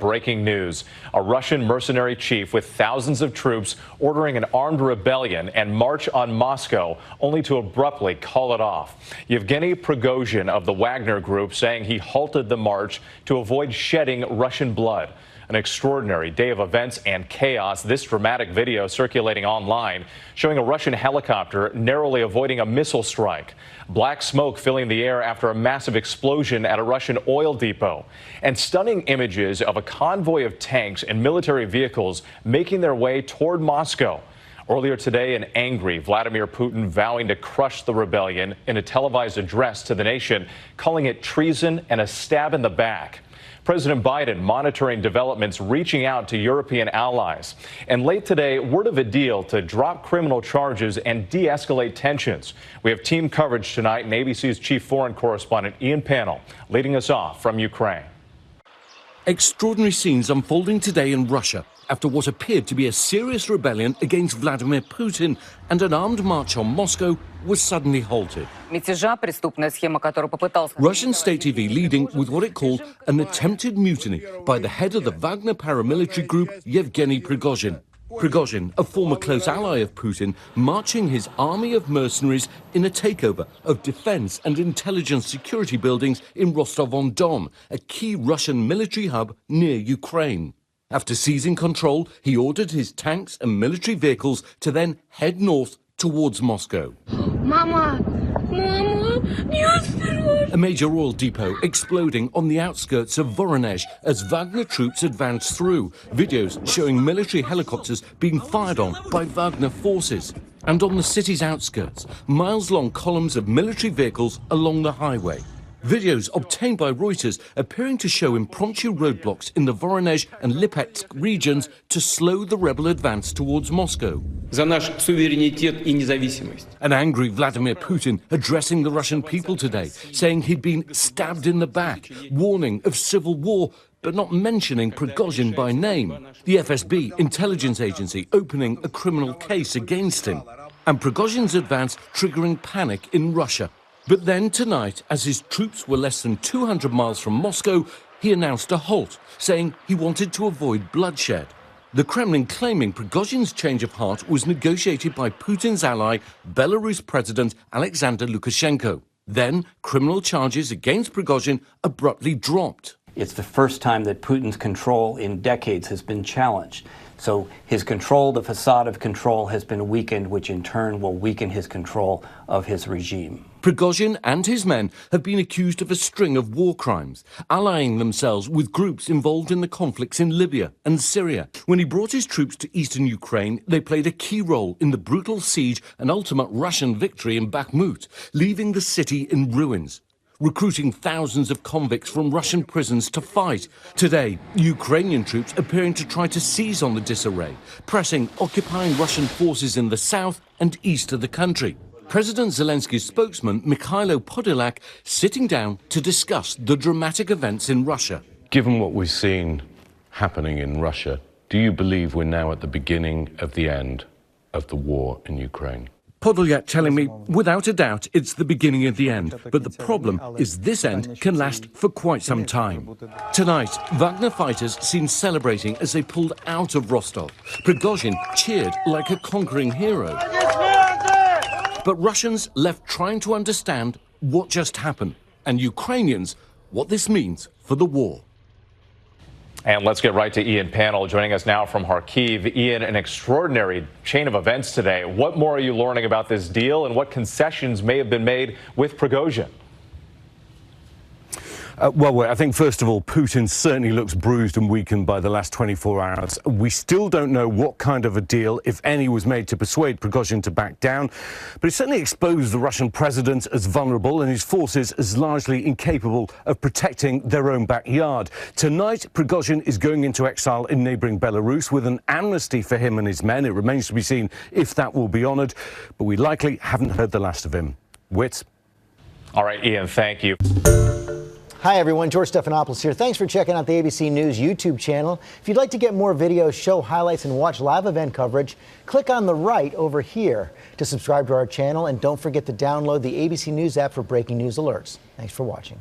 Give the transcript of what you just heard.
Breaking news. A Russian mercenary chief with thousands of troops ordering an armed rebellion and march on Moscow, only to abruptly call it off. Yevgeny Prigozhin of the Wagner Group saying he halted the march to avoid shedding Russian blood. An extraordinary day of events and chaos. This dramatic video circulating online showing a Russian helicopter narrowly avoiding a missile strike. Black smoke filling the air after a massive explosion at a Russian oil depot. And stunning images of a convoy of tanks and military vehicles making their way toward Moscow. Earlier today, an angry Vladimir Putin vowing to crush the rebellion in a televised address to the nation, calling it treason and a stab in the back. President Biden monitoring developments, reaching out to European allies. And late today, word of a deal to drop criminal charges and de-escalate tensions. We have team coverage tonight, and ABC's chief foreign correspondent Ian Pannell leading us off from Ukraine. Extraordinary scenes unfolding today in Russia after what appeared to be a serious rebellion against Vladimir Putin, and an armed march on Moscow was suddenly halted. Russian state TV leading with what it called an attempted mutiny by the head of the Wagner paramilitary group, Yevgeny Prigozhin. Prigozhin, a former close ally of Putin, marching his army of mercenaries in a takeover of defense and intelligence security buildings in Rostov-on-Don, a key Russian military hub near Ukraine. After seizing control, he ordered his tanks and military vehicles to then head north towards Moscow. Mama! A major oil depot exploding on the outskirts of Voronezh as Wagner troops advanced through. Videos showing military helicopters being fired on by Wagner forces. And on the city's outskirts, miles-long columns of military vehicles along the highway. Videos obtained by Reuters appearing to show impromptu roadblocks in the Voronezh and Lipetsk regions to slow the rebel advance towards Moscow. За наш суверенитет и независимость. An angry Vladimir Putin addressing the Russian people today, saying he'd been stabbed in the back, warning of civil war, but not mentioning Prigozhin by name. The FSB intelligence agency opening a criminal case against him. And Prigozhin's advance triggering panic in Russia. But then tonight, as his troops were less than 200 miles from Moscow, he announced a halt, saying he wanted to avoid bloodshed. The Kremlin claiming Prigozhin's change of heart was negotiated by Putin's ally, Belarus President Alexander Lukashenko. Then, criminal charges against Prigozhin abruptly dropped. It's the first time that Putin's control in decades has been challenged. So his control, the facade of control, has been weakened, which in turn will weaken his control of his regime. Prigozhin and his men have been accused of a string of war crimes, allying themselves with groups involved in the conflicts in Libya and Syria. When he brought his troops to eastern Ukraine, they played a key role in the brutal siege and ultimate Russian victory in Bakhmut, leaving the city in ruins. Recruiting thousands of convicts from Russian prisons to fight. Today, Ukrainian troops appearing to try to seize on the disarray, pressing occupying Russian forces in the south and east of the country. President Zelensky's spokesman, Mikhailo Podolak, sitting down to discuss the dramatic events in Russia. Given what we've seen happening in Russia, do you believe we're now at the beginning of the end of the war in Ukraine? Podolyak telling me, without a doubt, it's the beginning of the end. But the problem is this end can last for quite some time. Tonight, Wagner fighters seemed celebrating as they pulled out of Rostov. Prigozhin cheered like a conquering hero. But Russians left trying to understand what just happened, and Ukrainians what this means for the war. And let's get right to Ian Pannell joining us now from Kharkiv. Ian, an extraordinary chain of events today. What more are you learning about this deal, and what concessions may have been made with Prigozhin? Well, I think, first of all, Putin certainly looks bruised and weakened by the last 24 hours. We still don't know what kind of a deal, if any, was made to persuade Prigozhin to back down. But it certainly exposed the Russian president as vulnerable and his forces as largely incapable of protecting their own backyard. Tonight, Prigozhin is going into exile in neighbouring Belarus with an amnesty for him and his men. It remains to be seen if that will be honoured. But we likely haven't heard the last of him. Whit? All right, Ian, thank you. Hi, everyone. George Stephanopoulos here. Thanks for checking out the ABC News YouTube channel. If you'd like to get more videos, show highlights, and watch live event coverage, click on the right over here to subscribe to our channel. And don't forget to download the ABC News app for breaking news alerts. Thanks for watching.